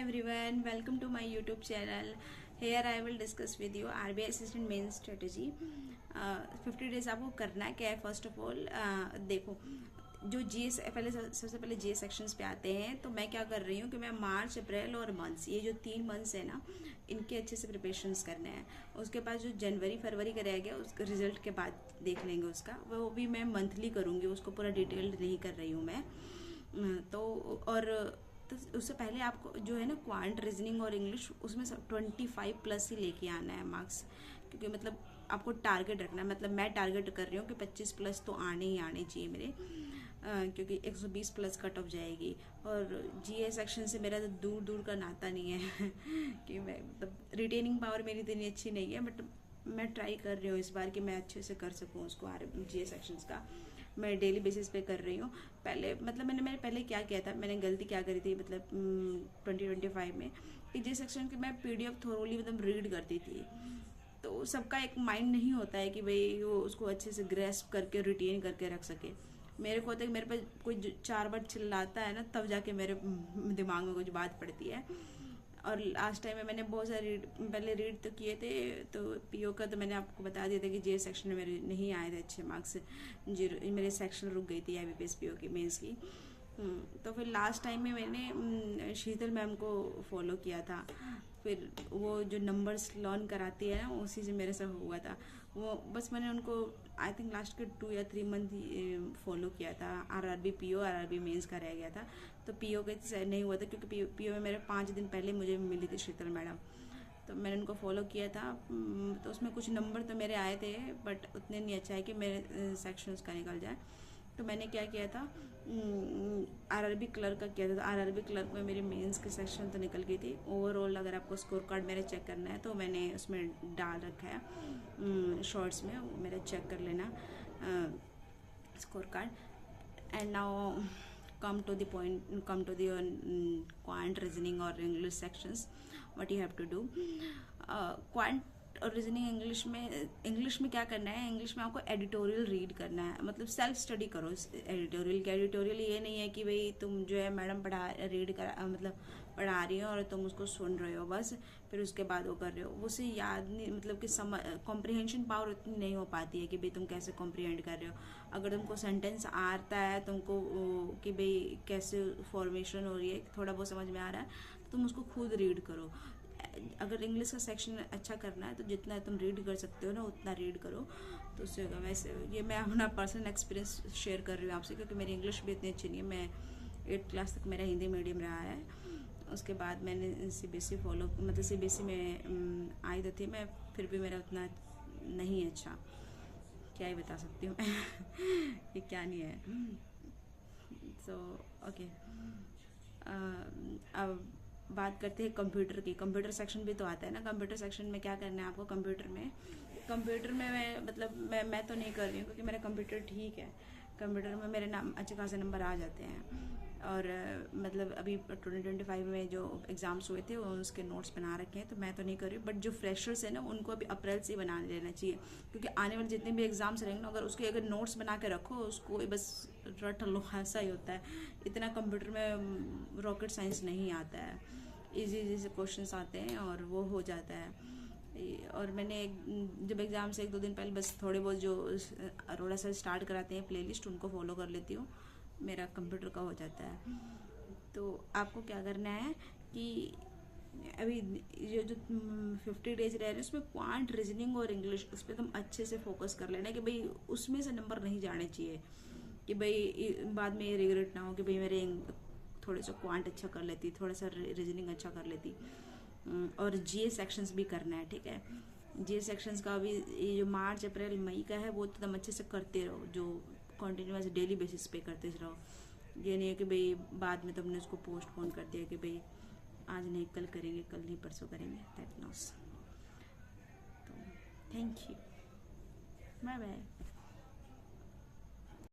everyone, welcome to my YouTube channel. Here I will discuss with you RBI Assistant Main Strategy. 50 days आपको करना क्या है? First of all देखो, जो GS पहले सबसे पहले जीएस सेक्शंस पे आते हैं। तो मैं क्या कर रही हूँ कि मैं मार्च, अप्रैल और मंथ्स, ये जो 3 मंथ्स है ना, इनके अच्छे से प्रिपरेशंस करने हैं। उसके बाद जो जनवरी फरवरी का रह गया, उसका रिजल्ट के बाद देख लेंगे उसका। वो भी मैं मंथली करूँगी, उसको पूरा डिटेल्ड नहीं कर रही हूँ मैं। तो उससे पहले आपको जो है ना, क्वांट, रीजनिंग और इंग्लिश, उसमें सब 25+ ही लेके आना है मार्क्स। क्योंकि मतलब आपको टारगेट रखना है। मतलब मैं टारगेट कर रही हूँ कि 25+ तो आने ही आने चाहिए मेरे, क्योंकि 120+ कट ऑफ जाएगी। और जीए सेक्शन से मेरा तो दूर दूर का नाता नहीं है कि मैं मतलब रिटेनिंग पावर मेरी इतनी अच्छी नहीं है। बट मैं ट्राई कर रही हूँ इस बार कि मैं अच्छे से कर सकूँ उसको। जीए सेक्शंस का मैं डेली बेसिस पे कर रही हूँ। पहले मतलब मैंने पहले क्या किया था, मैंने गलती क्या करी थी मतलब 2025 में, कि जीए सेक्शन की मैं पीडीएफ थोरोली मतलब रीड करती थी। तो सबका एक माइंड नहीं होता है कि भाई वो उसको अच्छे से ग्रेस्प करके रिटेन करके रख सके। मेरे को होता है कि मेरे पास कोई 4 बार चिल्लाता है ना, तब जाके मेरे दिमाग में कुछ बात पड़ती है। और लास्ट टाइम में मैंने बहुत सारे पहले रीड तो किए थे। तो पीओ का तो मैंने आपको बता दिया था कि जे सेक्शन में मेरे नहीं आए थे अच्छे मार्क्स, जीरो, मेरे सेक्शन रुक गई थी IBPS पीओ की मेंस की। तो फिर लास्ट टाइम में मैंने शीतल मैम को फॉलो किया था। फिर वो जो नंबर्स लर्न कराती है ना, उसी से मेरे साथ हुआ था वो। बस मैंने उनको आई थिंक लास्ट के 2 या 3 मंथ ही फॉलो किया था। RRB पीओ, RRB मेंस का रह गया था। तो पीओ के नहीं हुआ था, क्योंकि पीओ में मेरे 5 दिन पहले मुझे मिली थी शीतल मैडम। तो मैंने उनको फॉलो किया था। तो उसमें कुछ नंबर तो मेरे आए थे, बट उतने नहीं अच्छा है कि मेरे सेक्शन उसका निकल जाए। तो मैंने क्या किया था, RRB क्लर्क का किया था। तो RRB क्लर्क में मेरी मेंस के सेक्शन तो निकल गई थी। ओवरऑल अगर आपको स्कोर कार्ड मेरा चेक करना है तो मैंने उसमें डाल रखा है शॉर्ट्स में, मेरा चेक कर लेना score card. And now come to the point, come to the quant, reasoning or English sections. What you have to do, quant और रीजनिंग इंग्लिश में क्या करना है, इंग्लिश में आपको एडिटोरियल रीड करना है। मतलब सेल्फ स्टडी करो एडिटोरियल के। एडिटोरियल ये नहीं है कि भाई तुम जो है मैडम मतलब पढ़ा रही हो और तुम उसको सुन रहे हो बस, फिर उसके बाद वो कर रहे हो। उसे याद नहीं, मतलब कि कॉम्प्रिहेंशन पावर उतनी नहीं हो पाती है कि भाई तुम कैसे कॉम्प्रिहेंड कर रहे हो। अगर तुमको सेंटेंस आता है तुमको कि भाई कैसे फॉर्मेशन हो रही है, थोड़ा बहुत समझ में आ रहा है, तो तुम उसको खुद रीड करो। अगर इंग्लिश का सेक्शन अच्छा करना है तो जितना तुम रीड कर सकते हो ना, उतना रीड करो तो उससे होगा। वैसे ये मैं अपना पर्सनल एक्सपीरियंस शेयर कर रही हूँ आपसे, क्योंकि मेरी इंग्लिश भी इतनी अच्छी नहीं है। मैं 8th क्लास तक मेरा हिंदी मीडियम रहा है। उसके बाद मैंने CBSE फॉलो, मतलब CBSE में आई तो थी मैं, फिर भी मेरा उतना नहीं अच्छा, क्या ही बता सकती हूँ ये क्या नहीं है। सो ओके, अब बात करते हैं कंप्यूटर की। कंप्यूटर सेक्शन भी तो आता है ना। कंप्यूटर सेक्शन में क्या करना है आपको, कंप्यूटर में मैं तो नहीं कर रही हूँ, क्योंकि मेरा कंप्यूटर ठीक है। कंप्यूटर में मेरे नाम अच्छे खासे नंबर आ जाते हैं। और मतलब अभी 2025 में जो एग्ज़ाम्स हुए थे उसके नोट्स बना रखे हैं, तो मैं तो नहीं कर रही हूँ। बट जो फ्रेशर्स है ना, उनको अभी अप्रैल से ही बना लेना चाहिए, क्योंकि आने वाले जितने भी एग्ज़ाम्स रहेंगे ना, अगर नोट्स बना के रखो उसको बस रट लो, ऐसा ही होता है। इतना कंप्यूटर में रॉकेट साइंस नहीं आता है, इजी से क्वेश्चंस आते हैं और वो हो जाता है। और मैंने जब एग्ज़ाम से 1-2 दिन पहले बस थोड़े बहुत जो अरोड़ा सर स्टार्ट कराते हैं प्लेलिस्ट, उनको फॉलो कर लेती हूँ, मेरा कंप्यूटर का हो जाता है। तो आपको क्या करना है कि अभी ये जो 50 डेज रह रहे हैं, उसमें क्वांट, रीजनिंग और इंग्लिश, उस पर तुम अच्छे से फोकस कर लेना कि भाई उसमें से नंबर नहीं जाने चाहिए, कि भाई बाद में ये रिग्रेट ना हो कि भाई मेरे थोड़ा सा क्वांट अच्छा कर लेती, थोड़ा सा रीजनिंग अच्छा कर लेती। और जीए सेक्शंस भी करना है, ठीक है। जीए सेक्शंस का भी ये जो मार्च, अप्रैल, मई का है, वो तो तुम अच्छे से करते रहो, जो कंटिन्यूस डेली बेसिस पे करते रहो। ये नहीं है कि भाई बाद में तुमने उसको पोस्टपोन कर दिया कि भाई आज नहीं कल करेंगे, कल नहीं परसों करेंगे, दैट नॉट। तो थैंक यू, बाय बाय।